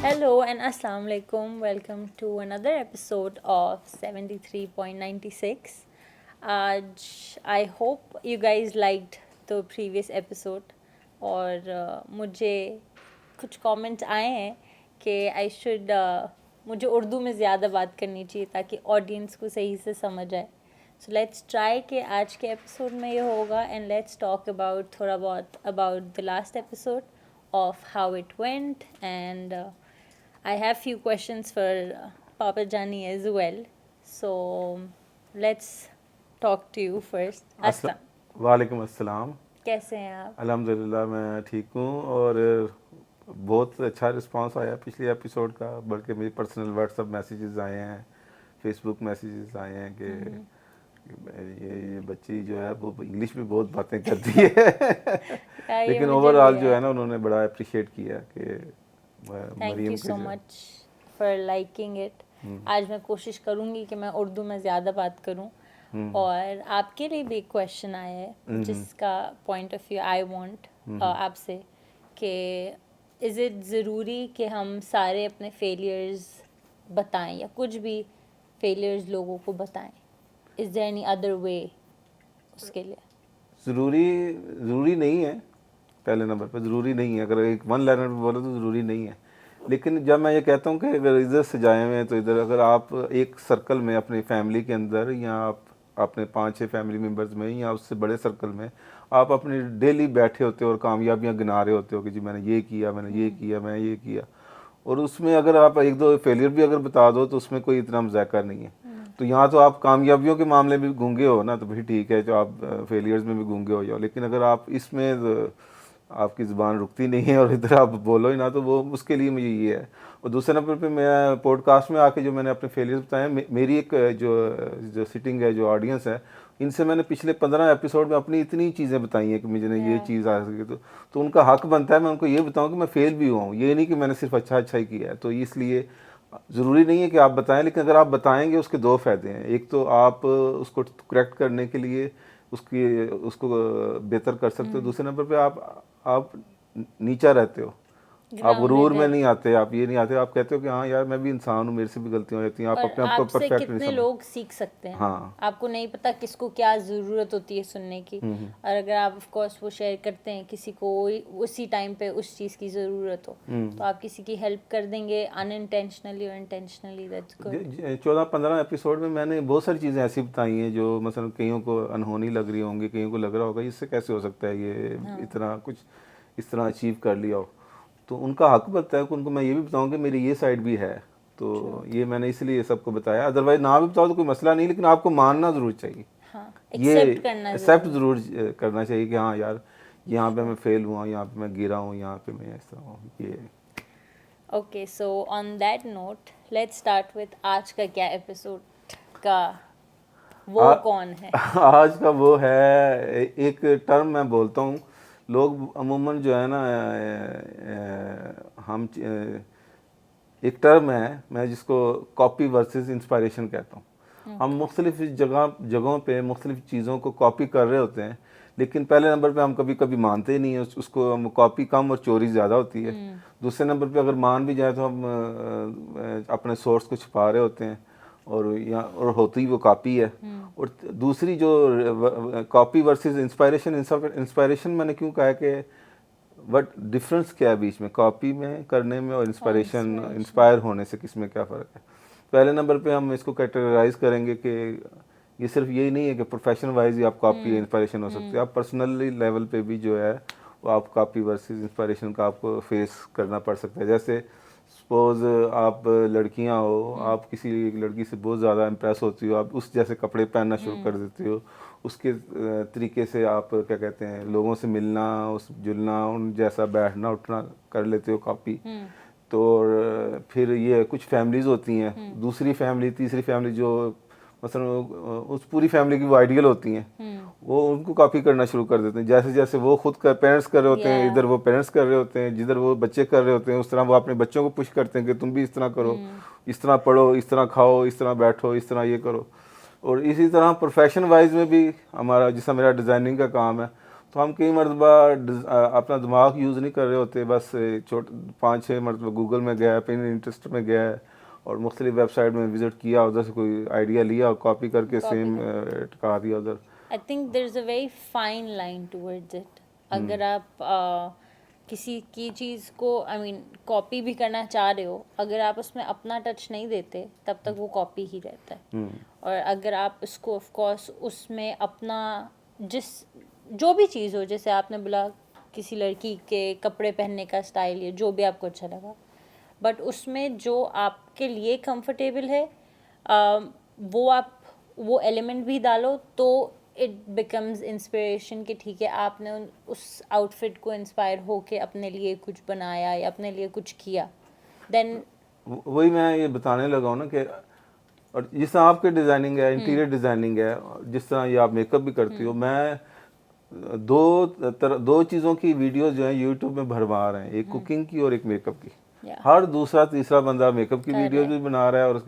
Hello and Assalamu alaikum. Welcome to another episode of 73.96. I hope you guys liked the previous episode और मुझे कुछ comments आए हैं कि I should मुझे उर्दू में ज़्यादा बात करनी चाहिए ताकि audience को सही से समझ आए. So let's try कि आज के episode में ये होगा and let's talk about थोड़ा बहुत about the last episode of how it went and I have few questions for Papa Jani as well. So let's talk to you first. Aslam. वालेकुम अस्सलाम. कैसे हैं आप? अल्हम्दुलिल्लाह मैं ठीक हूँ और बहुत अच्छा रिस्पांस आया पिछले एपिसोड का, बल्कि मेरे पर्सनल व्हाट्सएप मैसेजेस आए हैं, फेसबुक मैसेजेस आए हैं कि ये बच्ची जो है वो इंग्लिश में बहुत बातें करती है लेकिन ओवरऑल जो है ना उन्होंने बड़ा अप्रिशिएट किया कि thank you so much for liking it. आज मैं कोशिश करूँगी कि मैं उर्दू में ज़्यादा बात करूँ और आपके लिए भी एक क्वेश्चन आया है जिसका point of view I want आपसे कि इज़ इट ज़रूरी कि हम सारे अपने फेलियर्स बताएं या कुछ भी फेलियर्स लोगों को बताएं? Is there any other way उसके लिए? ज़रूरी नहीं है. पहले नंबर पर ज़रूरी नहीं है. अगर एक वन लाइनर में बोलो तो ज़रूरी नहीं है, लेकिन जब मैं ये कहता हूँ कि अगर इधर से जाए हुए हैं तो इधर अगर आप एक सर्कल में अपनी फैमिली के अंदर या आप अपने 5-6 फैमिली मेम्बर्स में या उससे बड़े सर्कल में आप अपनी डेली बैठे होते हो और कामयाबियाँ गिना रहे होते हो कि जी मैंने ये किया, मैंने ये किया, मैं ये किया, और उसमें अगर आप एक दो फेलियर भी अगर बता दो तो उसमें कोई इतना मजाका नहीं है. तो यहाँ तो आप कामयाबियों के मामले में भी गूंगे हो ना, तो फिर ठीक है जो आप फेलियर्स में भी गूंगे हो जाओ, लेकिन अगर आप इसमें आपकी ज़ुबान रुकती नहीं है और इधर आप बोलो ही ना, तो वो उसके लिए मुझे ये है. और दूसरे नंबर पे मैं पॉडकास्ट में आके जो मैंने अपने फेलियर्स बताए, मेरी एक जो सिटिंग है, जो ऑडियंस है, इनसे मैंने पिछले 15 एपिसोड में अपनी इतनी चीज़ें बताई हैं कि मुझे ये चीज़ आ सके, तो उनका हक बनता है मैं उनको ये बताऊँ कि मैं फेल भी हुआ हूँ, ये नहीं कि मैंने सिर्फ अच्छा ही किया है. तो इसलिए ज़रूरी नहीं है कि आप बताएं, लेकिन अगर आप बताएंगे उसके दो फ़ायदे हैं. एक तो आप उसको करेक्ट करने के लिए उसको बेहतर कर सकते हो. दूसरे नंबर पे आप नीचा रहते हो, आप गुरूर में नहीं आते, आप ये नहीं आते, आप कहते हो कि हाँ यार मैं भी इंसान हूँ, मेरे से भी गलतियाँ हो जाती हैं. आप अपने आप को परफेक्ट नहीं समझते. कितने लोग सीख सकते हैं. हाँ, आपको नहीं पता किसको क्या ज़रूरत होती है सुनने की, और अगर आप ऑफ कोर्स वो शेयर करते हैं किसी को उसी टाइम पे उस चीज़ की ज़रूरत हो, तो आप किसी की हेल्प कर देंगे अनइंटेंशनली और इंटेंशनली. That's good. 14-15 एपिसोड में मैंने बहुत सारी चीज़ें ऐसी बताई हैं जो मसलन कईयों को अनहोनी लग रही होंगी, कईयों को लग रहा होगा इससे कैसे हो सकता है ये इतना कुछ इस तरह अचीव कर लिया हो. तो उनका हक बनता है कि उनको मैं ये भी बताऊं कि मेरी ये साइड भी है. तो ये मैंने इसलिए सबको बताया. अदरवाइज ना भी बताओ तो कोई मसला नहीं, लेकिन आपको मानना ज़रूर चाहिए. ये एक्सेप्ट ज़रूर करना चाहिए कि हाँ यार यहाँ पे मैं फेल हुआ, यहाँ पे मैं गिरा हूँ, यहाँ पे मैं ऐसा हूँ. ये okay, so on that note let's start with आज का क्या एपिसोड का वो कौन है? आज का वो है, एक टर्म मैं बोलता हूँ, लोग अमूमन जो है ना हम एक टर्म है मैं जिसको कॉपी वर्सेस इंस्पायरेशन कहता हूँ. हम मुख्तलिफ जगहों पे मुख्तलिफ चीज़ों को कॉपी कर रहे होते हैं, लेकिन पहले नंबर पे हम कभी कभी मानते ही नहीं है उसको. हम कॉपी कम और चोरी ज़्यादा होती है. दूसरे नंबर पे अगर मान भी जाए तो हम अपने सोर्स को छुपा रहे होते हैं और होती वो कॉपी है. और दूसरी जो कॉपी वर्सेस इंस्पायरेशन मैंने क्यों कहा है कि बट डिफरेंस क्या है बीच में कॉपी में करने में और इंस्पायर होने से, किस में क्या फ़र्क है. पहले नंबर पे हम इसको कैटेगराइज करेंगे कि ये सिर्फ यही नहीं है कि प्रोफेशन वाइज ही आप कॉपी या इंस्पायरेशन हो सकते हैं, आप पर्सनली लेवल पे भी जो है वो आप कॉपी वर्सेस इंस्पायरेशन का आपको फेस करना पड़ सकता है. जैसे सपोज आप लड़कियां हो, आप किसी लड़की से बहुत ज़्यादा इम्प्रेस होती हो, आप उस जैसे कपड़े पहनना शुरू कर देते हो, उसके तरीके से आप क्या कहते हैं लोगों से मिलना, उस जुलना, उन जैसा बैठना उठना कर लेते हो कॉपी. तो फिर ये कुछ फैमिलीज़ होती हैं, दूसरी फैमिली तीसरी फैमिली जो मसलन उस पूरी फैमिली की वो आइडियल होती हैं, वो उनको कॉपी करना शुरू कर देते हैं. जैसे जैसे वो खुद पेरेंट्स कर रहे होते हैं, इधर वो पेरेंट्स कर रहे होते हैं, जिधर वो बच्चे कर रहे होते हैं, उस तरह वो अपने बच्चों को पुश करते हैं कि तुम भी इस तरह करो, इस तरह पढ़ो, इस तरह खाओ, इस तरह बैठो, इस तरह ये करो. और इसी तरह प्रोफेशन वाइज में भी हमारा, जैसा मेरा डिज़ाइनिंग का काम है, तो हम कई मरतबा अपना दिमाग यूज़ नहीं कर रहे होते, बस 5-6 मरतबा गूगल में गया, पिंटरेस्ट में गया और मुख्तलिफ वेबसाइट में विज़िट किया, उधर से कोई आइडिया लिया और कॉपी करके सेम टिका दिया उधर। I think there is a very fine line towards it. अगर आप किसी की चीज़ को कॉपी भी करना चाह रहे हो, अगर आप उसमें अपना टच नहीं देते तब तक वो कॉपी ही रहता है। और अगर आप उसको ऑफ कोर्स उसमें अपना जो भी चीज़ हो, जैसे आपने बोला किसी लड़की के कपड़े पहनने का स्टाइल या जो भी आपको अच्छा लगा, बट उसमें जो आपके लिए कंफर्टेबल है वो एलिमेंट भी डालो तो इट बिकम्स इंस्पिरेशन कि ठीक है आपने उस आउटफिट को इंस्पायर होके अपने लिए कुछ बनाया या अपने लिए कुछ किया, देन वही मैं ये बताने लगा हूँ ना कि और जिस तरह आपके डिज़ाइनिंग है, इंटीरियर डिज़ाइनिंग है, जिस तरह ये आप मेकअप भी करती हो, मैं दो चीज़ों की वीडियोस जो है यूट्यूब में भरवा रहे हैं, एक कुकिंग की और एक मेकअप की। हर दूसरा तीसरा बंदा मेकअप की वीडियोस भी बना रहा है और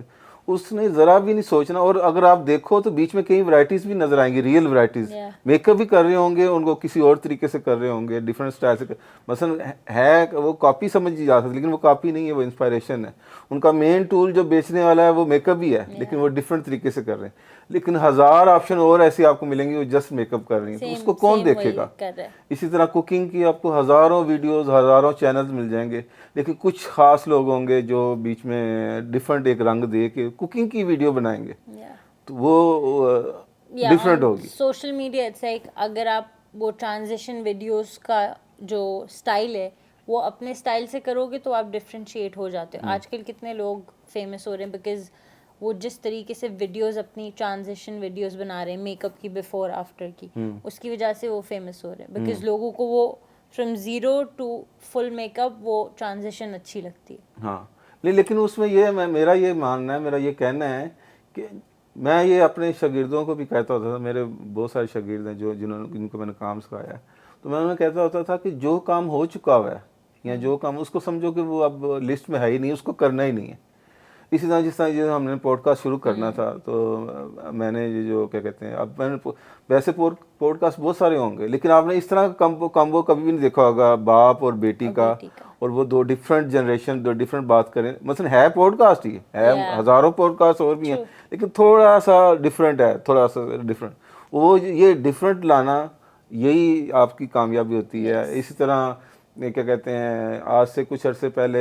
उसने ज़रा भी नहीं सोचना। और अगर आप देखो तो बीच में कई वैरायटीज़ भी नज़र आएंगी, रियल वैरायटीज़। मेकअप भी कर रहे होंगे, उनको किसी और तरीके से कर रहे होंगे, डिफरेंट स्टाइल से मसलन है वो कॉपी समझी जा सकती, लेकिन वो कॉपी नहीं है, वो इंस्पायरेशन है। उनका मेन टूल जो बेचने वाला है वो मेकअप ही है, लेकिन वो डिफरेंट तरीके से कर रहे हैं। लेकिन 1000 ऑप्शन और ऐसे आपको मिलेंगे वो जस्ट मेकअप कर रही हैं, तो उसको कौन देखेगा। इसी तरह कुकिंग की आपको हज़ारों वीडियोस, हज़ारों चैनल्स मिल जाएंगे, लेकिन कुछ खास लोग होंगे जो बीच में डिफरेंट एक रंग दे के कुकिंग की वीडियो बनाएंगे, तो वो डिफरेंट होगी। सोशल मीडिया इट्स लाइक अगर आप वो ट्रांजिशन वीडियोस का जो स्टाइल है वो अपने स्टाइल से करोगे तो आप डिफरेंशिएट हो जाते हो। आजकल कितने लोग फेमस हो रहे हैं बिकॉज वो जिस तरीके से वीडियोस, अपनी ट्रांजिशन वीडियोस बना रहे हैं मेकअप की, बिफोर आफ्टर की, उसकी वजह से वो फेमस हो रहे हैं बिकॉज लोगों को वो from zero to full makeup वो ट्रांजिशन अच्छी लगती है। हाँ, लेकिन उसमें ये मेरा ये मानना है, मेरा ये कहना है कि मैं ये अपने शागिर्दों को भी कहता होता था, मेरे बहुत सारे शागिर्द हैं जिनको मैंने काम सिखाया है, तो मैं उन्हें कहता होता था कि जो काम हो चुका हुआ है या जो काम उसको समझो कि वो अब लिस्ट में है ही नहीं, उसको करना ही नहीं है। इसी तरह जिस तरह ये हमने पॉडकास्ट शुरू करना था, तो मैंने ये जो क्या कहते हैं, अब मैंने वैसे पॉडकास्ट बहुत सारे होंगे, लेकिन आपने इस तरह का कम्बो कभी भी नहीं देखा होगा, बाप और बेटी का, और वो दो डिफरेंट जनरेशन, दो डिफरेंट बात करें। मतलब है पॉडकास्ट ही है, हज़ारों पॉडकास्ट और भी हैं, लेकिन थोड़ा सा डिफरेंट है, थोड़ा सा डिफरेंट। वो ये डिफरेंट लाना, यही आपकी कामयाबी होती है। इसी तरह क्या कहते हैं, आज से कुछ अरसे पहले,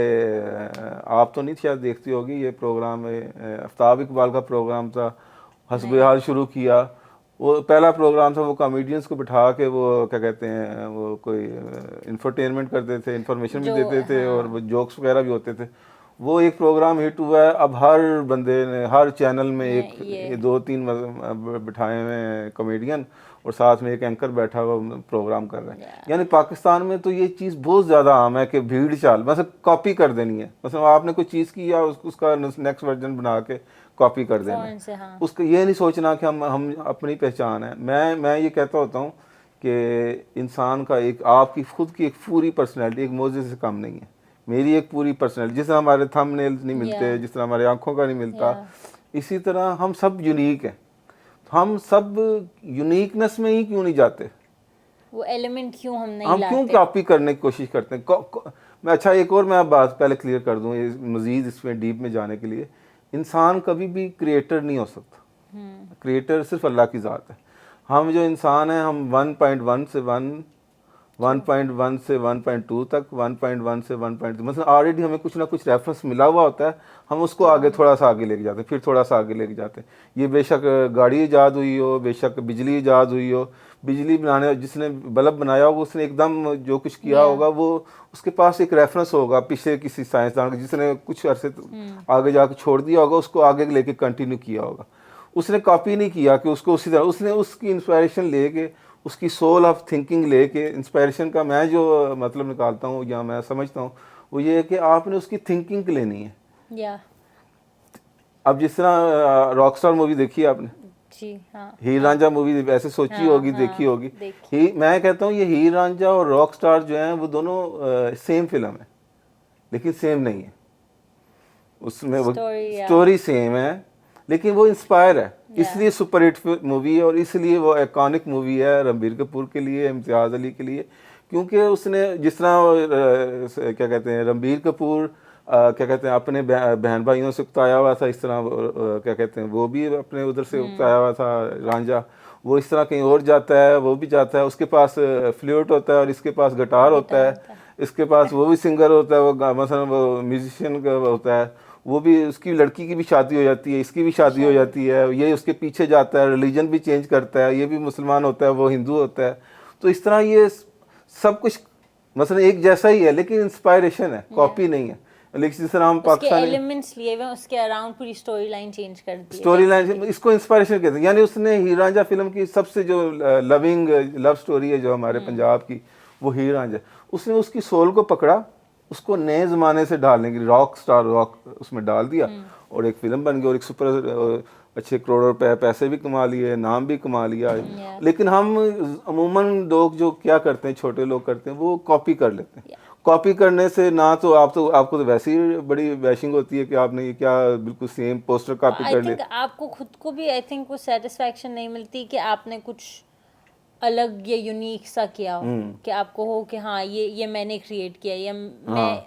आप तो नहीं शायद देखती होगी ये प्रोग्राम है, आफ्ताब इकबाल का प्रोग्राम था, हस्बे हाल शुरू किया। वो पहला प्रोग्राम था, वो कॉमेडियंस को बिठा के वो क्या कहते हैं, वो कोई इंफरटेनमेंट करते थे, इंफॉर्मेशन भी देते थे और वो जोक्स वगैरह भी होते थे। वो एक प्रोग्राम हिट हुआ है। अब हर बंदे ने, हर चैनल में एक 2-3 बिठाए हुए हैं कॉमेडियन और साथ में एक एंकर बैठा हुआ प्रोग्राम कर रहे हैं। यानी पाकिस्तान में तो ये चीज़ बहुत ज़्यादा आम है कि भीड़ चाल, मतलब कॉपी कर देनी है। मतलब आपने कोई चीज़ की या उसका नेक्स्ट वर्जन बना के कॉपी कर देना। हाँ। उसका ये नहीं सोचना कि हम अपनी पहचान है। मैं ये कहता होता हूँ कि इंसान का एक, आपकी खुद की एक पूरी पर्सनैलिटी एक मोजे से कम नहीं है। मेरी एक पूरी पर्सनैलिटी, जिस तरह हमारे थंबनेल्स नहीं मिलते, जिस तरह हमारे आँखों का नहीं मिलता, इसी तरह हम सब यूनिक हैं। हम सब यूनिकनेस में ही क्यों नहीं जाते, वो एलिमेंट क्यों हम नहीं लाते? हम क्यों कॉपी करने की कोशिश करते हैं? मैं अच्छा एक और मैं बात पहले क्लियर कर दूं, मजीद इसमें डीप में जाने के लिए, इंसान कभी भी क्रिएटर नहीं हो सकता। क्रिएटर सिर्फ अल्लाह की ज़ात है। हम जो इंसान हैं, हम 1.1 से 1.2 तक, 1.1 से 1.2, मतलब ऑलरेडी हमें कुछ ना कुछ रेफरेंस मिला हुआ होता है, हम उसको आगे थोड़ा सा आगे लेके जाते हैं, फिर थोड़ा सा आगे लेके जाते हैं। ये बेशक गाड़ी ईजाद हुई हो, बेशक बिजली ईजाद हुई हो, बिजली बनाने जिसने बल्ब बनाया होगा उसने एकदम जो कुछ किया होगा, वो उसके पास एक रेफरेंस होगा पिछले किसी साइंसदान का जिसने कुछ अरसे आगे जाके छोड़ दिया होगा, उसको आगे लेके कंटिन्यू किया होगा। उसने कॉपी नहीं किया कि उसको उसी तरह, उसने उसकी इंस्पायरेशन लेके, उसकी सोल ऑफ थिंकिंग लेके, इंस्पायरेशन का मैं जो मतलब निकालता हूँ या मैं समझता हूँ वो ये है कि आपने उसकी थिंकिंग लेनी है। अब जिस तरह रॉकस्टार मूवी देखी है आपने? जी हाँ। हीर रांझा मूवी ऐसे सोची होगी, देखी होगी। मैं कहता हूँ ये हीर रांझा और रॉकस्टार जो हैं वो दोनों सेम फिल्म है, लेकिन सेम नहीं है। उसमें वो स्टोरी सेम है, लेकिन वो इंस्पायर है। इसलिए सुपरहिट मूवी है और इसलिए वो आइकॉनिक मूवी है रणबीर कपूर के लिए, इम्तियाज़ अली के लिए, क्योंकि उसने जिस तरह क्या कहते हैं रणबीर कपूर क्या कहते हैं अपने बहन भाइयों से उकताया हुआ था, इस तरह क्या कहते हैं वो भी अपने उधर से उकताया हुआ था रांझा, वो इस तरह कहीं और जाता है, वो भी जाता है, उसके पास फ्लूट होता है और इसके पास गिटार होता है, इसके पास वो भी सिंगर होता है, वो मसलन वो म्यूजिशियन का होता है, वो भी, उसकी लड़की की भी शादी हो जाती है, इसकी भी शादी हो जाती है, ये उसके पीछे जाता है, रिलीजन भी चेंज करता है, ये भी मुसलमान होता है, वो हिंदू होता है। तो इस तरह ये सब कुछ मसलन एक जैसा ही है लेकिन इंस्पायरेशन है, कॉपी नहीं है। लेकिन जिस तरह हम पाकिस्तानी एलिमेंट्स लिए हुए उसके अराउंड पूरी स्टोरी लाइन चेंज कर दी, स्टोरी लाइन, इसको इंस्पायरेशन कहते हैं। यानी उसने हीर रांझा फिल्म की सबसे जो लविंग लव स्टोरी है जो हमारे पंजाब की, वो हीर रांझा, उसने उसकी सोल को पकड़ा, उसको नए ज़माने से डालने के लिए रॉक स्टार रॉक उसमें डाल दिया और एक फिल्म बन गई और एक सुपर अच्छे करोड़ों रुपए पैसे भी कमा लिए, नाम भी कमा लिया। लेकिन हम अमूमन लोग जो क्या करते हैं, छोटे लोग करते हैं, वो कॉपी कर लेते हैं। कॉपी करने से ना तो आपको तो वैसे ही बड़ी बैशिंग होती है कि आपने ये क्या बिल्कुल सेम पोस्टर कॉपी कर लिया। आपको खुद को भी आई थिंक वो सेटिस्फैक्शन नहीं मिलती कि आपने कुछ अलग या यूनिक सा किया हो, कि आपको हो कि हाँ ये मैंने क्रिएट किया, या मैं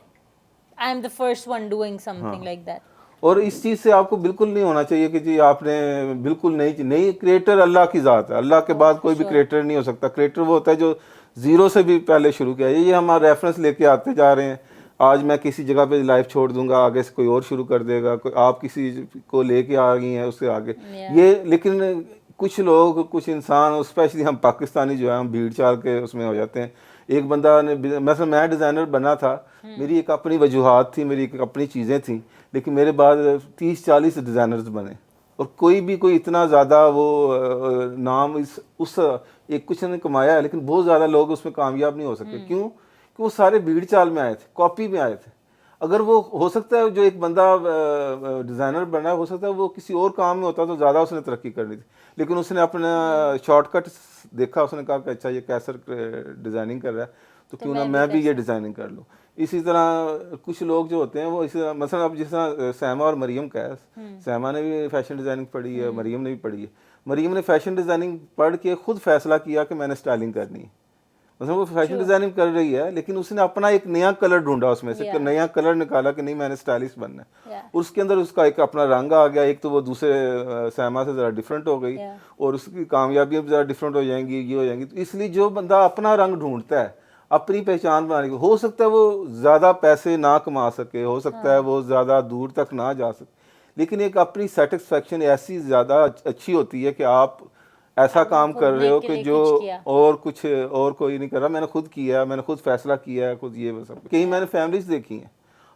I am the first one doing something like that. और इस चीज़ से आपको बिल्कुल नहीं होना चाहिए कि जी आपने बिल्कुल नहीं, क्रिएटर अल्लाह की ज़ात है, अल्लाह के बाद कोई भी क्रिएटर नहीं हो सकता। क्रिएटर वो होता है जो ज़ीरो से भी पहले शुरू किया। ये हमारा रेफरेंस लेके आते जा रहे हैं, आज मैं किसी जगह पे लाइफ छोड़ दूंगा, आगे से कोई और शुरू कर देगा, कोई आप किसी को लेके आ गई हैं उससे आगे ये। लेकिन कुछ लोग, कुछ इंसान, स्पेशली हम पाकिस्तानी जो है, हम भीड़ चाल के उसमें हो जाते हैं। एक बंदा ने, मतलब मैं डिज़ाइनर बना था, मेरी एक अपनी वजूहात थी, मेरी एक अपनी चीज़ें थी, लेकिन मेरे बाद 30-40 डिज़ाइनर्स बने और कोई इतना ज़्यादा वो नाम उस एक कुछ ने कमाया है, लेकिन बहुत ज़्यादा लोग उसमें कामयाब नहीं हो सके। क्यों? कि वो सारे भीड़ चाल में आए थे, कॉपी में आए थे। अगर वो हो सकता है जो एक बंदा डिज़ाइनर बना है, हो सकता है वो किसी और काम में होता तो ज़्यादा उसने तरक्की करनी थी, लेकिन उसने अपना शॉर्टकट देखा, उसने कहा कि अच्छा ये कैसर डिज़ाइनिंग कर रहा है तो क्यों ना मैं भी ये डिज़ाइनिंग कर लूँ। इसी तरह कुछ लोग जो होते हैं वो इसी तरह, मसलन अब जिस तरह सैमा और मरियम का है, सैमा ने भी फैशन डिज़ाइनिंग पढ़ी है, मरियम ने भी पढ़ी है। मरियम ने फैशन डिज़ाइनिंग पढ़ के खुद फैसला किया कि मैंने स्टाइलिंग करनी है। मतलब वो फैशन डिज़ाइनिंग कर रही है, लेकिन उसने अपना एक नया कलर ढूंढा, उसमें से नया कलर निकाला कि नहीं मैंने स्टाइलिश बनना है। उसके अंदर उसका एक अपना रंग आ गया। एक तो वो दूसरे सैमा से ज़रा डिफरेंट हो गई और उसकी कामयाबियाँ भी ज़रा डिफरेंट हो जाएंगी, ये हो जाएंगी। तो इसलिए जो बंदा अपना रंग ढूंढता है, अपनी पहचान बनाने की, हो सकता है वो ज़्यादा पैसे ना कमा सके, हो सकता है वो ज़्यादा दूर तक ना जा सके, लेकिन एक अपनी सेटिस्फेक्शन ऐसी ज़्यादा अच्छी होती है कि आप ऐसा काम कर रहे हो कि जो और कुछ और कोई नहीं कर रहा, मैंने खुद किया, मैंने खुद फैसला किया है, खुद ये वो सब। कई मैंने फैमिलीज देखी हैं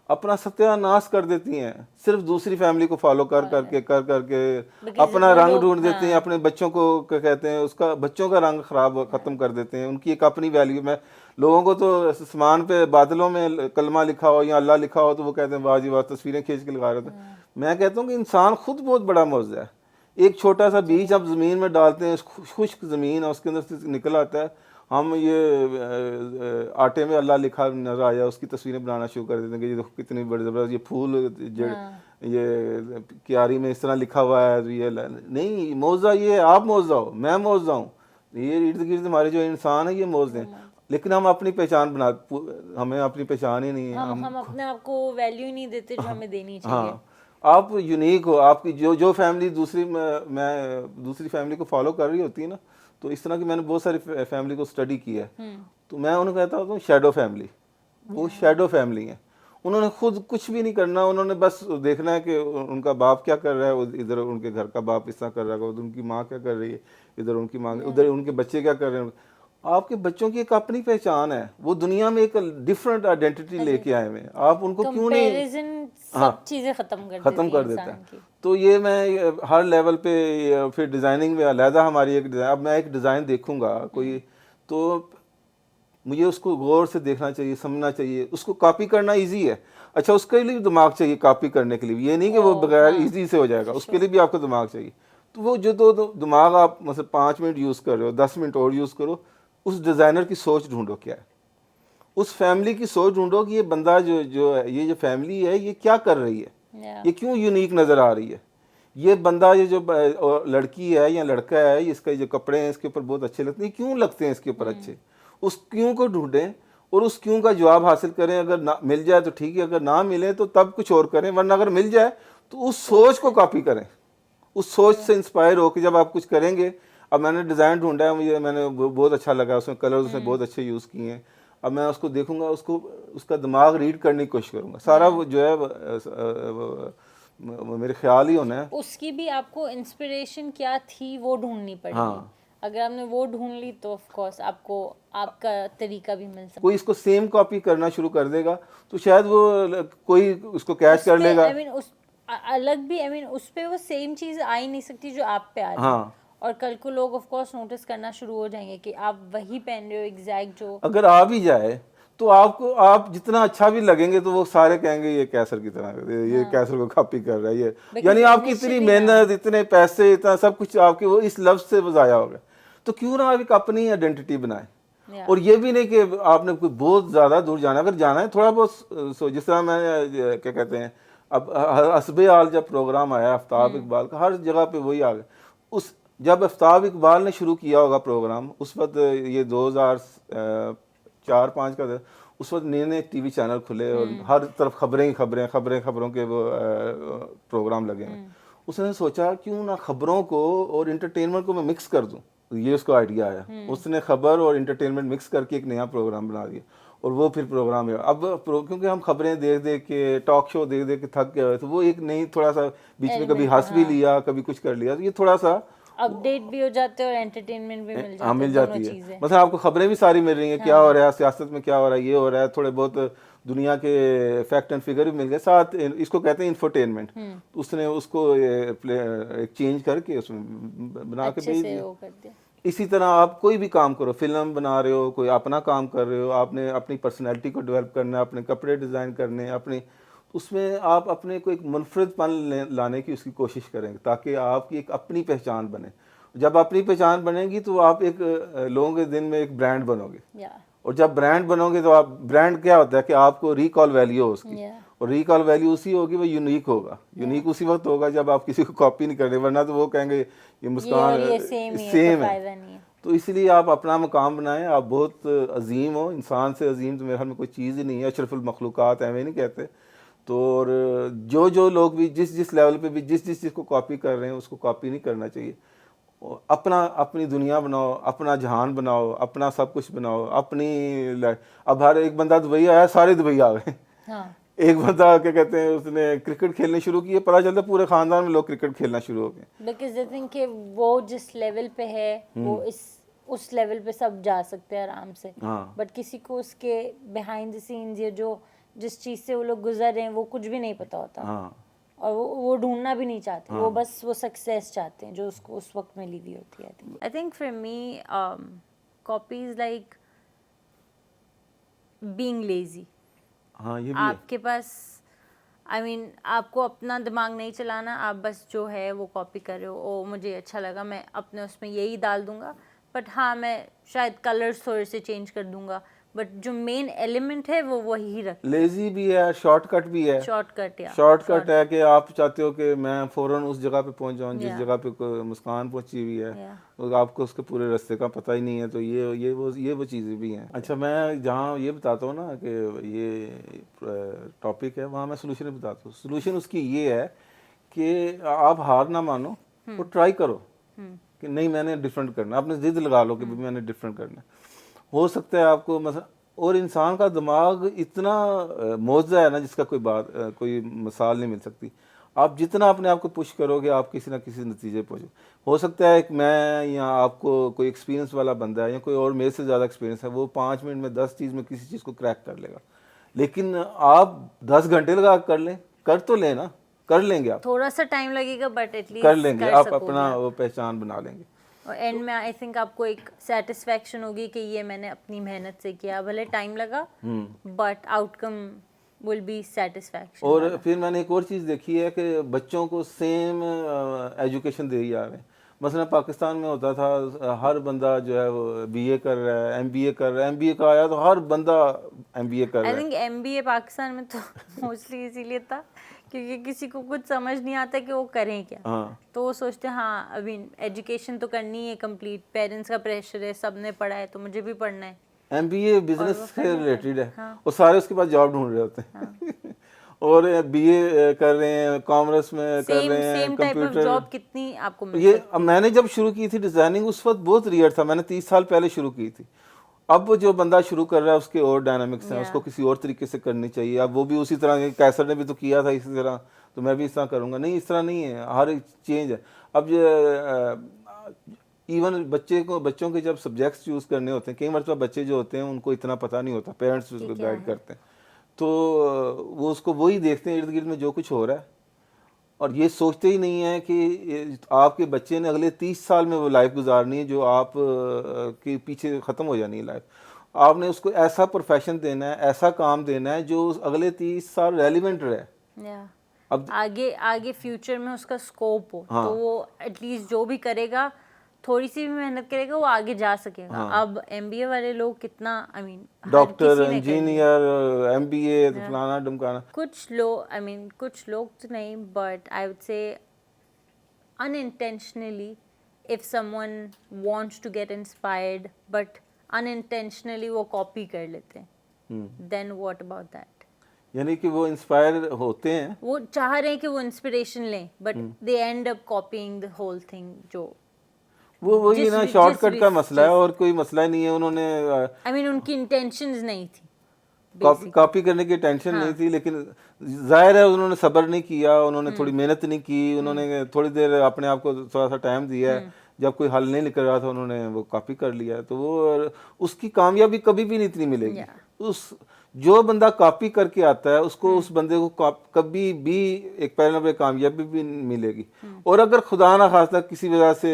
अपना सत्यानाश कर देती हैं, सिर्फ दूसरी फैमिली को फॉलो कर करके अपना रंग ढूंढ देते हैं, अपने बच्चों को क्या कहते हैं उसका, बच्चों का रंग खराब खत्म कर देते हैं। उनकी एक अपनी वैल्यू में, लोगों को तो आसमान पे बादलों में कलमा लिखा हो या अल्लाह लिखा हो तो वो कहते हैं वाह जी वाह, तस्वीरें खींच के लगा रहे थे। मैं कहता हूँ कि इंसान खुद बहुत बड़ा मौजूद है। एक छोटा सा बीज आप ज़मीन में डालते हैं, खुश्क ज़मीन है, उसके अंदर से निकल आता है। हम ये आटे में अल्लाह लिखा नजर आया, उसकी तस्वीरें बनाना शुरू कर देते हैं कि ये देखो कितनी बड़ी ज़बरदस्त, ये फूल ये क्यारी में इस तरह लिखा हुआ है। ये नहीं, मौजा ये आप मौजा हो, मैं मौजा हूँ, ये इर्द गिर्द हमारे जो इंसान है ये मौज हैं। लेकिन हम अपनी पहचान बना, हमें अपनी पहचान ही नहीं है। हम अपने आप को वैल्यू ही नहीं देते जो हमें देनी चाहिए। हाँ, आप यूनिक हो। आपकी जो फैमिली दूसरी फैमिली को फॉलो कर रही होती है ना, तो इस तरह की मैंने बहुत सारी फैमिली को स्टडी किया है, तो मैं उन्हें कहता हूँ शैडो फैमिली। वो शैडो फैमिली है, उन्होंने खुद कुछ भी नहीं करना, उन्होंने बस देखना है कि उनका बाप क्या कर रहा है, इधर उनके घर का बाप इस तरह कर रहा है, उधर उनकी माँ क्या कर रही है, इधर उनकी माँ, उधर उनके बच्चे क्या कर रहे हैं। आपके बच्चों की एक अपनी पहचान है, वो दुनिया में एक डिफरेंट आइडेंटिटी लेके आए हुए, आप उनको क्यों नहीं, सब चीजें खत्म कर देता है। तो ये मैं हर लेवल पे, फिर डिज़ाइनिंग में अलहदा हमारी एक डिज़ाइन, अब मैं एक डिज़ाइन देखूंगा कोई, तो मुझे उसको गौर से देखना चाहिए, समझना चाहिए। उसको कॉपी करना इजी है, अच्छा उसके लिए भी दिमाग चाहिए कॉपी करने के लिए, ये नहीं कि वो बगैर इजी से हो जाएगा, उसके लिए भी आपको दिमाग चाहिए। तो वो जो दो दिमाग आप मतलब 5 मिनट यूज़ कर रहे हो, 10 मिनट और यूज़ करो, उस डिज़ाइनर की सोच ढूंढो क्या है, उस फैमिली की सोच ढूंढो कि ये बंदा जो है, ये जो फैमिली है ये क्या कर रही है, ये क्यों यूनिक नज़र आ रही है, ये बंदा ये जो लड़की है या लड़का है, इसके जो कपड़े हैं इसके ऊपर बहुत अच्छे लगते हैं, क्यों लगते हैं इसके ऊपर अच्छे, उस क्यों को ढूंढें और उस क्यों का जवाब हासिल करें। अगर ना मिल जाए तो ठीक है, अगर ना मिले तो तब कुछ और करें, वरना अगर मिल जाए तो उस सोच को कॉपी करें, उस सोच से इंस्पायर हो कि जब आप कुछ करेंगे। अब मैंने डिज़ाइन ढूंढा है, मुझे मैंने बहुत अच्छा लगा, उसमें कलर उसने बहुत अच्छे यूज़ किए हैं। अब मैं उसको देखूंगा, उसको उसका दिमाग रीड करने की कोशिश करूंगा, सारा वो जो है वो मेरे ख्याल ही होना है। उसकी भी आपको इंस्पिरेशन क्या थी वो ढूंढनी पड़ेगी। हाँ। अगर आपने वो ढूंढ ली तो ऑफ कोर्स आपको आपका तरीका भी मिल सकता कोई इसको सेम कॉपी करना शुरू कर देगा तो शायद वो कोई उसको कैच कर लेगा। आई मीन उस अलग भी, आई मीन उस पे वो सेम चीज आ ही नहीं सकती जो आप पे आ रही है। हाँ। और कल को लोग ऑफ कोर्स नोटिस करना शुरू हो जाएंगे कि आप वही पहन रहे हो एग्जैक्ट जो। अगर आ भी जाए तो आपको, आप जितना अच्छा भी लगेंगे तो वो सारे कहेंगे ये कैसर की तरह, ये कैसर को कॉपी कर रहा है ये। यानी आपकी इतनी मेहनत, इतने पैसे, इतना सब कुछ आपके वो इस लफ्ज से ज़ाया हो गया। तो क्यों ना आप एक अपनी आइडेंटिटी बनाए। और ये भी नहीं कि आपने कोई बहुत ज़्यादा दूर जाना, अगर जाना है थोड़ा बहुत जिस तरह मैं क्या कहते हैं, अब हस्बे हाल जब प्रोग्राम आया आफ्ताब इकबाल का, हर जगह पे वही आ गया। उस जब आफ्ताब इकबाल ने शुरू किया होगा प्रोग्राम, उस वक्त ये 2004-5 का था, उस वक्त नए नए टीवी चैनल खुले और हर तरफ खबरें ही खबरें, खबरों के वो प्रोग्राम लगे हैं। उसने सोचा क्यों ना खबरों को और इंटरटेनमेंट को मैं मिक्स कर दूं, ये उसको आइडिया आया। उसने खबर और इंटरटेनमेंट मिक्स करके एक नया प्रोग्राम बना दिया और वो फिर प्रोग्राम है। अब क्योंकि हम खबरें देख देख के, टॉक शो देख देख के थक गए, तो वो एक नई थोड़ा सा बीच में कभी हंस भी लिया, कभी कुछ कर लिया, तो ये थोड़ा सा अपडेट भी हो जाते हैं और एंटरटेनमेंट भी मिल जाती है। हाँ, मिल जाती है। मतलब आपको खबरें भी सारी मिल रही हैं, क्या हो रहा है सियासत में, क्या हो रहा है, ये हो रहा है, थोड़े बहुत दुनिया के फैक्ट एंड फिगर भी मिल गए साथ। इसको कहते हैं इंफोटेनमेंट। उसने उसको एक चेंज करके उसमें बना के भेज दिया। इसी तरह आप कोई भी काम करो, फिल्म बना रहे हो, कोई अपना काम कर रहे हो, आपने अपनी पर्सनैलिटी को डेवलप करना है, अपने कपड़े डिज़ाइन करने, अपने उसमें आप अपने को एक मुनफरदपन लाने की उसकी कोशिश करेंगे ताकि आपकी एक अपनी पहचान बने। जब अपनी पहचान बनेगी तो आप एक लोगों के दिन में एक ब्रांड बनोगे। और जब ब्रांड बनोगे तो आप, ब्रांड क्या होता है कि आपको रिकॉल वैल्यू हो उसकी। और रिकॉल वैल्यू उसी होगी, वो यूनिक होगा। यूनिक उसी वक्त होगा जब आप किसी को कॉपी नहीं करें, वरना तो वो कहेंगे ये मुस्कान सेम है। तो इसलिए आप अपना मकाम बनाएं। आप बहुत अजीम हो, इंसान से अजीम तो मेरे ख्याल में कोई चीज़ ही नहीं है। अशरफुल मखलूक़ात ऐਵੇਂ नहीं कहते। तो और जो लोग भी जिस लेवल पे भी जिस चीज़ को कॉपी कर रहे हैं उसको कॉपी नहीं करना चाहिए। अपनी दुनिया बनाओ, अपना जहान बनाओ, अपना सब कुछ बनाओ, अपनी। अब हर एक बंदा दुबई आया, सारे दुबई आ गए। एक बंदा क्या कहते हैं, उसने क्रिकेट खेलने शुरू किए, पता चलता पूरे खानदान में लोग क्रिकेट खेलना शुरू हो गए। बिकॉज आई थिंक कि वो जिस लेवल पे है वो उस लेवल पे सब जा सकते हैं आराम से। बट किसी को उसके बिहाइंड द सीन्स या जो जिस चीज़ से वो लोग गुजर रहे हैं वो कुछ भी नहीं पता होता। और वो ढूंढना भी नहीं चाहते। वो बस वो सक्सेस चाहते हैं जो उसको उस वक्त मिली हुई होती है। I think for me copy is like being lazy. हाँ, ये भी आपके पास आई मीन आपको अपना दिमाग नहीं चलाना, आप बस जो है वो कॉपी कर रहे हो। ओ मुझे अच्छा लगा, मैं अपने उसमें यही डाल दूंगा। बट हाँ, मैं शायद कलर्स थोड़े से चेंज कर दूंगा, बट जो मेन एलिमेंट है वो वही रख। लेजी भी है, शॉर्टकट भी है। शॉर्टकट है कि आप चाहते हो कि मैं फ़ौरन उस जगह पे पहुंच जाऊं जिस जगह पे मुस्कान पहुंची हुई है, और आपको उसके पूरे रास्ते का पता ही नहीं है। तो ये वो चीज़ें भी हैं। अच्छा, मैं जहाँ ये बताता हूँ ना कि ये टॉपिक है, वहाँ मैं सोल्यूशन बताता हूँ। सोल्यूशन उसकी ये है कि आप हार ना मानो और ट्राई करो कि नहीं मैंने डिफरेंट करना। आपने जिद लगा लो कि मैंने डिफरेंट करना। हो सकता है आपको मतलब, और इंसान का दिमाग इतना मौजा है ना जिसका कोई मिसाल नहीं मिल सकती। आप जितना अपने आप को पुश करोगे आप किसी ना किसी नतीजे पहुँचो। हो सकता है कि मैं या आपको कोई एक्सपीरियंस वाला बंदा है या कोई और मेरे से ज़्यादा एक्सपीरियंस है, वो 5 मिनट में 10 चीज़ में किसी चीज़ को क्रैक कर लेगा। लेकिन आप 10 घंटे लगा कर लें, कर तो लें ना, कर लेंगे आप। थोड़ा सा टाइम लगेगा बट एटलीस्ट कर लेंगे, आप अपना वो पहचान बना लेंगे। और एंड में आई थिंक आपको एक सेटिस्फैक्शन होगी कि ये मैंने अपनी मेहनत से किया, भले टाइम लगा but outcome will be satisfaction. और फिर मैंने एक और चीज़ देखी है कि बच्चों को सेम एजुकेशन दे जा रहे हैं। मसलन पाकिस्तान में होता था हर बंदा जो है वो बीए कर रहा है, एमबीए कर रहा है, एमबीए का आया तो हर बंदा एमबीए कर रहा है। आई थिंक एमबीए पाकिस्तान में तो मोस्टली इसीलिए था क्योंकि किसी को कुछ समझ नहीं आता कि वो करें क्या। हाँ तो वो सोचते हैं हाँ अभी एजुकेशन तो करनी है कंप्लीट, पेरेंट्स का प्रेशर है, सबने पढ़ा है तो मुझे भी पढ़ना है। MBA और बिजनेस वो से कर लेते रिलेटेड हैं। है, हाँ वो सारे उसके बाद जॉब ढूंढ रहे होते हैं और BA कर रहे हैं, कॉमर्स में कर सेम रहे हैं, same type of computer. Job कितनी आपको मिल ये सकती है। मैंने जब शुरू की थी डिजाइनिंग उस वक्त बहुत रियर था, मैंने 30 साल पहले शुरू की थी। अब वो जो बंदा शुरू कर रहा है उसके और डायनामिक्स हैं, या उसको किसी और तरीके से करनी चाहिए। अब वो भी उसी तरह, कैसर ने भी तो किया था इसी तरह, तो मैं भी इस तरह करूँगा, नहीं इस तरह नहीं है, हर एक चेंज है। अब इवन बच्चों के जब सब्जेक्ट्स चूज़ करने होते हैं, कई मरतबा बच्चे जो होते हैं उनको इतना पता नहीं होता, पेरेंट्स कि उसको क्या गाइड है। करते हैं, तो वो उसको वही देखते हैं इर्द गिर्द में जो कुछ हो रहा है, और ये सोचते ही नहीं है कि आपके बच्चे ने अगले 30 साल में वो लाइफ गुजारनी है जो आप के पीछे ख़त्म हो जानी है लाइफ। आपने उसको ऐसा प्रोफेशन देना है, ऐसा काम देना है जो अगले 30 साल रेलिवेंट रहे। या अब आगे आगे फ्यूचर में उसका स्कोप हो हाँ तो वो एटलीस्ट जो भी करेगा, थोड़ी सी भी मेहनत करेगा वो आगे जा सकेगा। हाँ, अब MBA वाले लोग कितना हर डॉक्टर, किसी ने कर लिया। इंजीनियर, MBA, फलाना ढमकाना। कुछ लोग कुछ लोग तो नहीं, but I would say unintentionally, if someone wants to get inspired but unintentionally वो कॉपी कर लेते हैं, then what about that? यानी कि वो इंस्पायर होते हैं, वो चाह रहे हैं कि वो इंस्पिरेशन लें but they end up copying the whole thing. जो वो वही ना शॉर्टकट का मसला है और कोई मसला नहीं है। उन्होंने आई मीन उनकी इंटेंशंस नहीं थी कॉपी करने की टेंशन नहीं थी, लेकिन जाहिर है उन्होंने सब्र नहीं किया, उन्होंने थोड़ी मेहनत नहीं की, उन्होंने थोड़ी देर अपने आप को थोड़ा सा टाइम दिया है, जब कोई हल नहीं निकल रहा था उन्होंने वो कॉपी कर लिया, तो वो उसकी कामयाबी कभी भी नहीं इतनी मिलेगी। उस जो बंदा कॉपी करके आता है उसको उस बंदे को कभी भी एक पहले नंबर कामयाबी भी नहीं मिलेगी, और अगर खुदा ना खास्ता किसी वजह से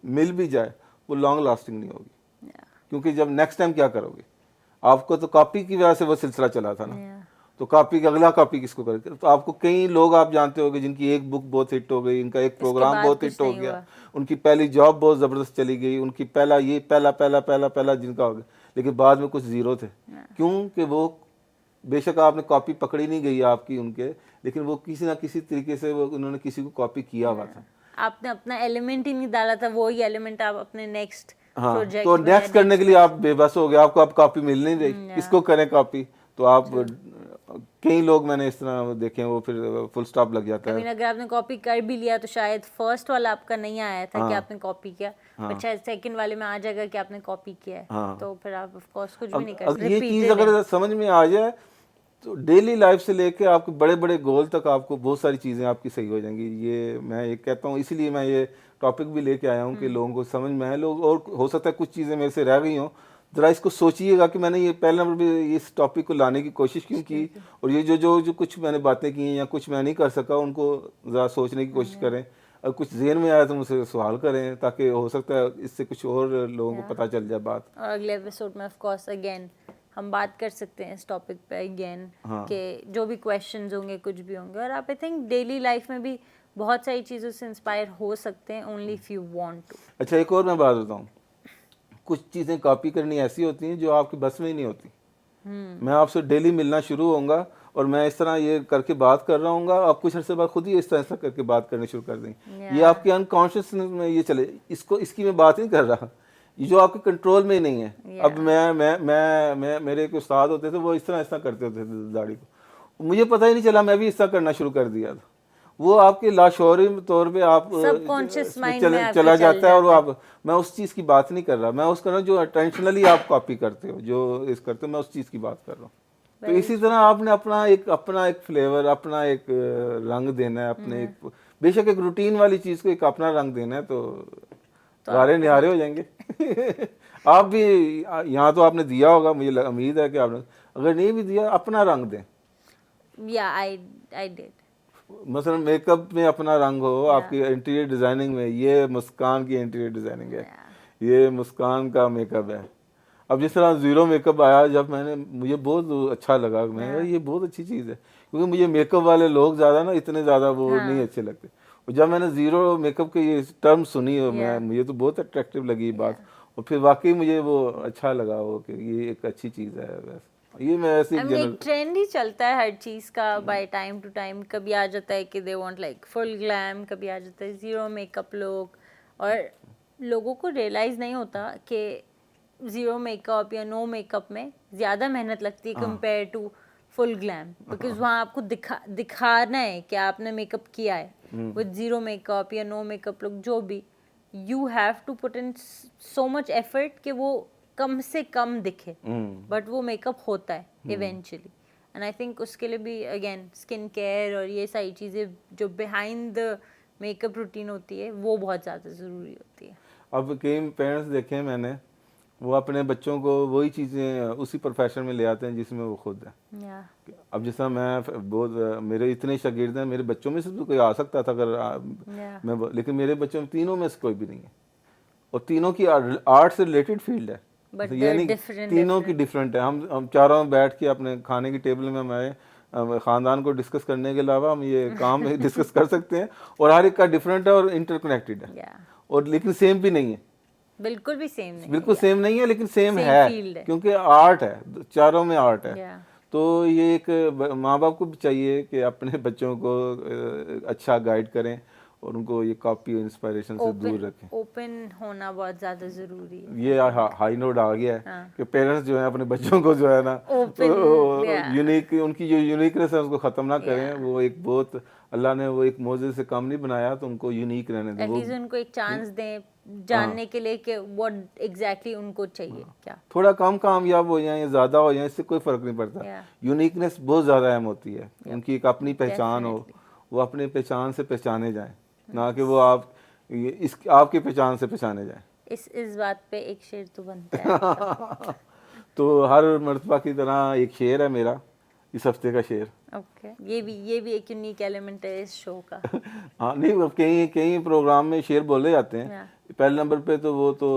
मिल भी जाए वो लॉन्ग लास्टिंग नहीं होगी, क्योंकि जब नेक्स्ट टाइम क्या करोगे, आपको तो कॉपी की वजह से वो सिलसिला चला था ना, तो कॉपी का अगला कॉपी किसको करेगा। तो आपको कई लोग आप जानते होंगे जिनकी एक बुक बहुत हिट हो गई, इनका एक प्रोग्राम बहुत हिट हो गया, उनकी पहली जॉब बहुत ज़बरदस्त चली गई, उनकी पहला जिनका हो गया, लेकिन बाद में कुछ ज़ीरो थे। क्यों कि वो बेशक आपने कॉपी पकड़ी नहीं गई आपकी उनके, लेकिन वो किसी ना किसी तरीके से वो उन्होंने किसी को कॉपी किया हुआ था। आपने अपना एलिमेंट ही नहीं डाला था, वही एलिमेंट आप अपने नेक्स्ट हाँ, प्रोजेक्ट तो नेक्स्ट करने के लिए आप बेबस हो गए, आपको अब कॉपी मिल नहीं रही, किसको करें कॉपी। तो आप कई लोग मैंने इस तरह देखे हैं, वो फिर फुल स्टॉप लग जाता है। अगर आपने कॉपी कर भी लिया तो शायद फर्स्ट वाला आपका नहीं आया था कि आपने कॉपी किया, बट शायद सेकंड वाले में आ जाएगा कि आपने कॉपी किया है, तो फिर आप ऑफ कोर्स कुछ भी नहीं कर सकते। ये चीज़ अगर समझ में आ जाए तो डेली लाइफ से लेके आपके बड़े बड़े गोल तक आपको बहुत सारी चीज़ें आपकी सही हो जाएंगी। ये मैं ये कहता हूँ, इसीलिए मैं ये टॉपिक भी लेके आया हूँ कि लोगों को समझ में आए। लोग, और हो सकता है कुछ चीज़ें मेरे से रह गई हों, ज़रा इसको सोचिएगा कि मैंने ये पहले नंबर पे इस टॉपिक को लाने की कोशिश क्यों की, और ये जो कुछ मैंने बातें की या कुछ मैं नहीं कर सका उनको ज़रा सोचने की कोशिश करें, और कुछ जहन में आया तो मुझसे सवाल करें, ताकि हो सकता है इससे कुछ और लोगों को पता चल जाए बात। और अगले एपिसोड में ऑफ कोर्स अगेन हम बात कर सकते हैं इस टॉपिक पे अगेन, कि जो भी क्वेश्चंस होंगे कुछ भी होंगे, और आप आई थिंक डेली लाइफ में भी बहुत सारी चीज़ों से इंस्पायर हो सकते हैं, only if you want to. अच्छा, एक और मैं बात बताऊँ, कुछ चीज़ें कॉपी करनी ऐसी होती हैं जो आपकी बस में ही नहीं होती। मैं आपसे डेली मिलना शुरू होऊंगा और मैं इस तरह ये करके बात कर रहा हूँ, आप कुछ अर्से बाद खुद ही इस तरह करके बात करनी शुरू कर देंगे। ये आपके अनकॉन्शियसनेस में ये चले, इसकी मैं बात नहीं कर रहा, ये जो आपके कंट्रोल में ही नहीं है। अब मैं मेरे एक उस्ताद होते थे, वो इस तरह करते होते थे दाढ़ी को, मुझे पता ही नहीं चला, मैं भी इस तरह करना शुरू कर दिया था। वो आपके लाशौरी तौर पे आप सबकॉन्शियस माइंड में चला जाता है, और आप, मैं उस चीज़ की बात नहीं कर रहा, मैं उस कर रहा हूँ जो अटेंशनली आप कॉपी करते हो, जो इस करते हो, मैं उस चीज़ की बात कर रहा हूँ। तो इसी तरह आपने अपना एक फ्लेवर, अपना एक रंग देना है, अपने एक बेशक एक रूटीन वाली चीज़ को एक अपना रंग देना है, तो गारे निहारे हो जाएंगे। आप भी यहाँ तो आपने दिया होगा, मुझे उम्मीद है कि आपने, अगर नहीं भी दिया अपना रंग दें। या आई डिड। मसलन मेकअप में अपना रंग हो, आपकी इंटीरियर डिजाइनिंग में, ये मुस्कान की इंटीरियर डिजाइनिंग है, ये मुस्कान का मेकअप है। अब जिस तरह ज़ीरो मेकअप आया, जब मुझे बहुत अच्छा लगा, मैं ये बहुत अच्छी चीज़ है, क्योंकि मुझे मेकअप वाले लोग ज़्यादा ना इतने ज़्यादा वो नहीं अच्छे लगते। और जब मैंने ज़ीरो मेकअप की ये टर्म सुनी, मुझे तो बहुत अट्रैक्टिव लगी बात, और फिर वाकई मुझे वो अच्छा लगा वो कि ये एक अच्छी चीज़ है। बस ये मैं ऐसे I mean, एक ट्रेंड ही चलता है हर चीज़ का बाय टाइम टू टाइम. कभी आ जाता है कि they want like full glam, कभी आ जाता है ज़ीरो मेकअप लोग. और लोगों को रियलाइज़ नहीं होता कि ज़ीरो मेकअप या नो मेकअप में ज़्यादा मेहनत लगती है compare to full glam. Because वहाँ आपको दिखाना है कि आपने मेकअप किया है. विद ज़ीरो मेकअप या नो मेकअप लोग जो भी, you have to put in so much effort कि वो कम से कम दिखे. बट वो मेकअप होता है इवेंचुअली. एंड आई थिंक उसके लिए भी अगेन स्किन केयर और ये सारी चीज़ें जो बिहाइंड द मेकअप रूटीन होती है वो बहुत ज़्यादा ज़रूरी होती है. अब कई पेरेंट्स देखे हैं मैंने, वो अपने बच्चों को वही चीज़ें उसी प्रोफेशन में ले आते हैं जिसमें वो खुद है. या अब जैसा मैं बहुत मेरे इतने शागिर्द हैं, मेरे बच्चों में से तो कोई आ सकता था अगर लेकिन मेरे बच्चों में तीनों में से कोई भी नहीं है. और तीनों की आर्ट से रिलेटेड फील्ड है. But तो ये they're नहीं different, तीनों की डिफरेंट है. हम चारों बैठ के अपने खाने की टेबल में हमारे ख़ानदान को डिस्कस करने के अलावा हम ये काम डिस्कस कर सकते हैं. और हर एक का डिफरेंट है और इंटरकनेक्टेड है. या और लेकिन सेम भी नहीं है. बिल्कुल भी सेम नहीं. बिल्कुल सेम नहीं है, लेकिन सेम Same है field है. क्योंकि आर्ट है, चारों में आर्ट है. या तो ये एक माँ बाप को भी चाहिए कि अपने बच्चों को अच्छा गाइड करें और उनको ये कॉपी और इंस्पायरेशन से दूर रखें. ओपन होना बहुत ज़्यादा ज़रूरी है. ये हाई नोट आ गया है हाँ. कि पेरेंट्स जो है अपने बच्चों को जो है ना Open, यूनिक, उनकी जो यूनिकनेस है उसको ख़त्म ना करें. वो एक बहुत अल्लाह ने वो एक मौजे से काम नहीं बनाया, तो उनको यूनिक रहने दें. एटलीस्ट उनको एक चांस दें जानने के लिए कि व्हाट एग्जैक्टली उनको चाहिए क्या. थोड़ा कम कामयाब हो जाए या ज़्यादा हो जाए, इससे कोई फ़र्क नहीं पड़ता. Yeah. यूनिकनेस बहुत ज़्यादा अहम होती है. उनकी एक अपनी पहचान हो, वो अपनी पहचान से पहचाने जाएं, ना कि वो आपकी पहचान से पहचाने जाएं. इस बात पे एक शेर तो बनता है. तो हर मर्तबा की तरह एक शेर है मेरा, इस हफ्ते का शेर. ओके. ये भी एक यूनिक एलिमेंट है इस शो का. हाँ नहीं, अब कई कई प्रोग्राम में शेर बोले जाते हैं. पहले नंबर पे तो वो तो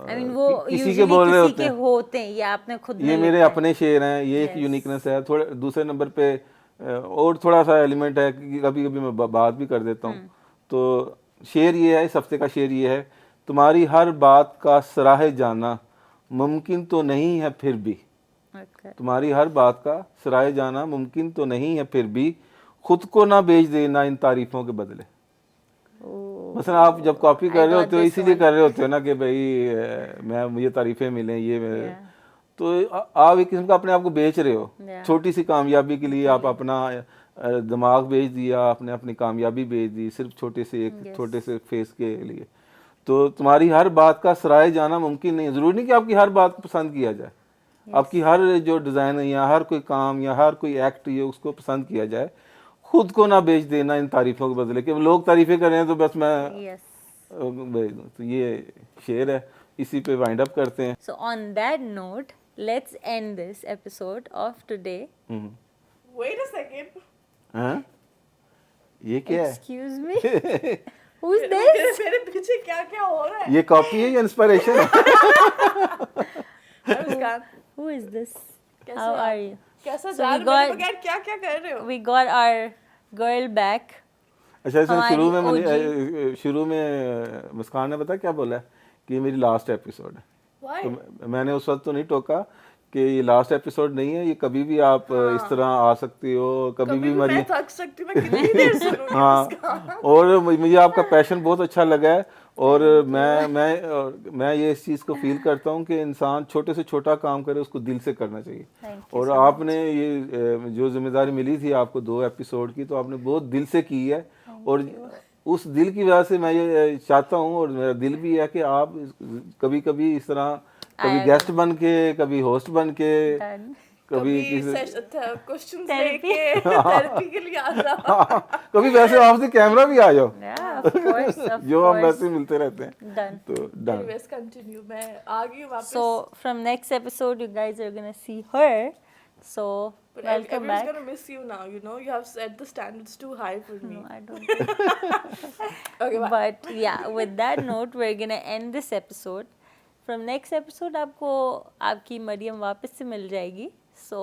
आई मीन वो किसी के बोल रहे होते हैं. ये आपने खुद ये मेरे अपने शेर हैं, ये एक यूनिकनेस है. थोड़े दूसरे नंबर पे और थोड़ा सा एलिमेंट है कि कभी कभी मैं बात भी कर देता हूँ. तो शेर ये है, इस हफ्ते का शेर ये है: तुम्हारी हर बात का सराहे जाना मुमकिन तो नहीं है फिर भी. तुम्हारी हर बात का सराहे जाना मुमकिन तो नहीं है फिर भी, खुद को ना बेच देना इन तारीफों के बदले. मसलन आप जब कॉपी कर रहे होते हो इसीलिए कर रहे होते हो ना कि भाई मुझे तारीफें मिलें, ये तो आप एक किस्म का अपने आप को बेच रहे हो. छोटी सी कामयाबी के लिए आप अपना दिमाग बेच दिया, आपने अपनी कामयाबी बेच दी सिर्फ छोटे से फेस के लिए. तो तुम्हारी हर बात का सराहे जाना मुमकिन नहीं है. ज़रूरी नहीं कि आपकी हर बात को पसंद किया जाए. आपकी हर जो डिज़ाइन है या हर कोई काम या हर कोई एक्ट ये उसको पसंद किया जाए. खुद को ना बेच देना इन तारीफों के बदले कि लोग तारीफें कर रहे हैं तो बस मैं भेज दूं. तो ये शेर है, इसी पे वाइंड अप करते हैं. So on that note let's end this episode of today. Wait a second. हाँ, ये क्या है? Excuse me, who is this? मेरे पीछे क्या क्या हो रहा है? ये कॉपी है या इंस्पिरेशन है? Who is this? कैसे How आप? are you? कैसा So जा we रहे got- हो बगैर क्या क्या कर रहे हो? We got our girl back. अच्छा शुरू में हमारी शुरू में मुस्कान ने पता क्या बोला है कि ये मेरी लास्ट एपिसोड है. Why? तो मैंने उस वक्त तो नहीं टोका कि ये लास्ट एपिसोड नहीं है, ये कभी भी आप इस तरह आ सकती हो, कभी भी मैं थक सकती हूँ, मैं कितनी देर सुनूंगी हाँ. इसका? और मुझे आपका पैशन बहुत अच्छा लगा है. और मैं ये इस चीज़ को फील करता हूँ कि इंसान छोटे से छोटा काम करे उसको दिल से करना चाहिए. और आपने ये जो जिम्मेदारी मिली थी आपको 2 एपिसोड की, तो आपने बहुत दिल से की है. और उस दिल की वजह से मैं ये चाहता हूँ और मेरा दिल भी है कि आप कभी कभी इस तरह कभी गेस्ट बन के, कभी होस्ट बन के, कभी क्वेश्चंस लेके थेरेपी के लिए आ जाओ. कभी वैसे आपसे कैमरा भी आ जाओ. Yeah, of course, of जो हम course. वैसे मिलते रहते हैं. Done. तो डन. Anyways, continue. मैं आ गई वापस. So from next episode, you guys are gonna see her. So But welcome everyone's back. gonna miss you now. You know, you have set the standards too high for me. No, I don't. Okay, bye. But yeah, with that note, we're gonna end this episode. From next episode, आपको आपकी मरियम वापस से मिल जाएगी. So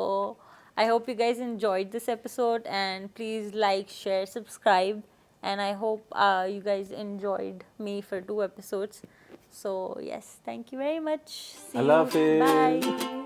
I hope you guys enjoyed this episode, and please like, share, subscribe, and I hope you guys enjoyed me for 2 episodes. So yes, thank you very much. See Allah you. Hafiz. Bye.